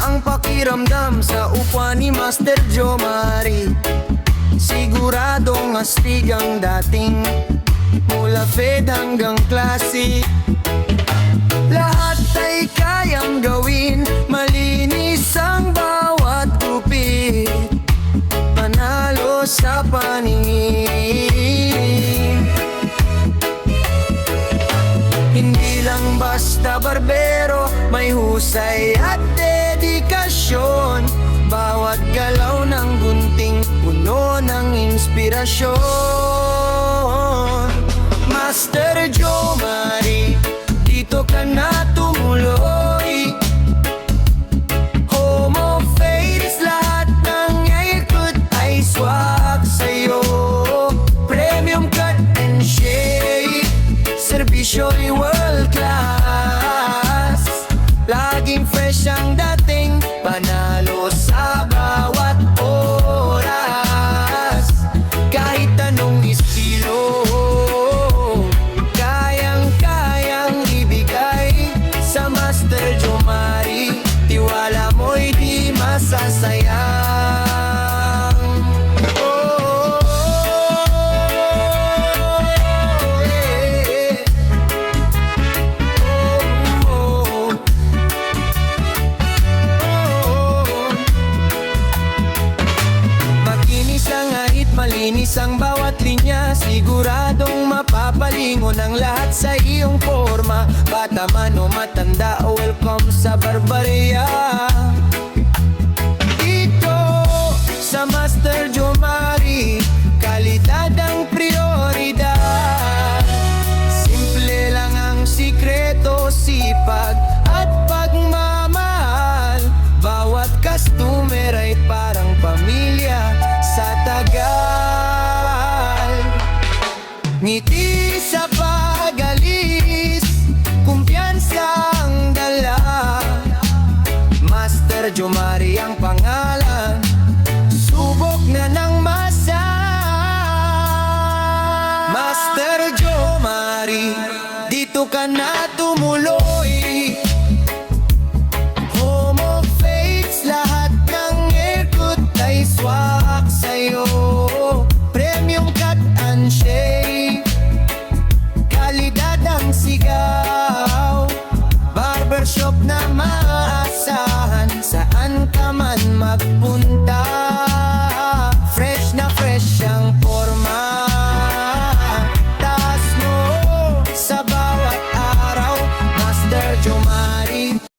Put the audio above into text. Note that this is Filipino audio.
ang pakiramdam sa upuan ni Master Jomari. Siguradong astig ang dating, mula Fed hanggang klase. Lahat ay kayang gawin, malinis ang bawat gupit, panalo sa paningin. Hindi lang basta barbero, may husay at dedikasyon. Bawat galaw ng gunting, puno ng inspirasyon. Master Jomari, dito ka na tumuloy. Homo fades, lahat ng ikot ay swak sa'yo. Premium cut and shade, serbisyo'y world class. Laging fresh ang dating, panalo sa bawat oras. Kahit anong estilo, kayang-kayang ibigay sa Master Jomari. Tiwala mo'y di masasayang. Oh, yeah. Makinis ang ahit, malinis ang bawat linya. Siguradong mapapalingon ang lahat sa iyong forma. Bata man o matanda, welcome sa Barbaria. Dito sa Master Jomari, kalidad ang prioridad. Simple lang ang sikreto, sipag at pagmamahal. Bawat customer ay parang pamilya sa tagal. Ngiti sa pag-alis, kumpiyansa ang dala. Master Jomari ang pangalan, subok na ng masa. Master Jomari, dito ka na tumuloy. Homo fades, lahat ng ikot ay swak sa'yo. Premium cut and shade, kalidad ang sigaw. Barbershop na maasahan, saan ka man magpunta.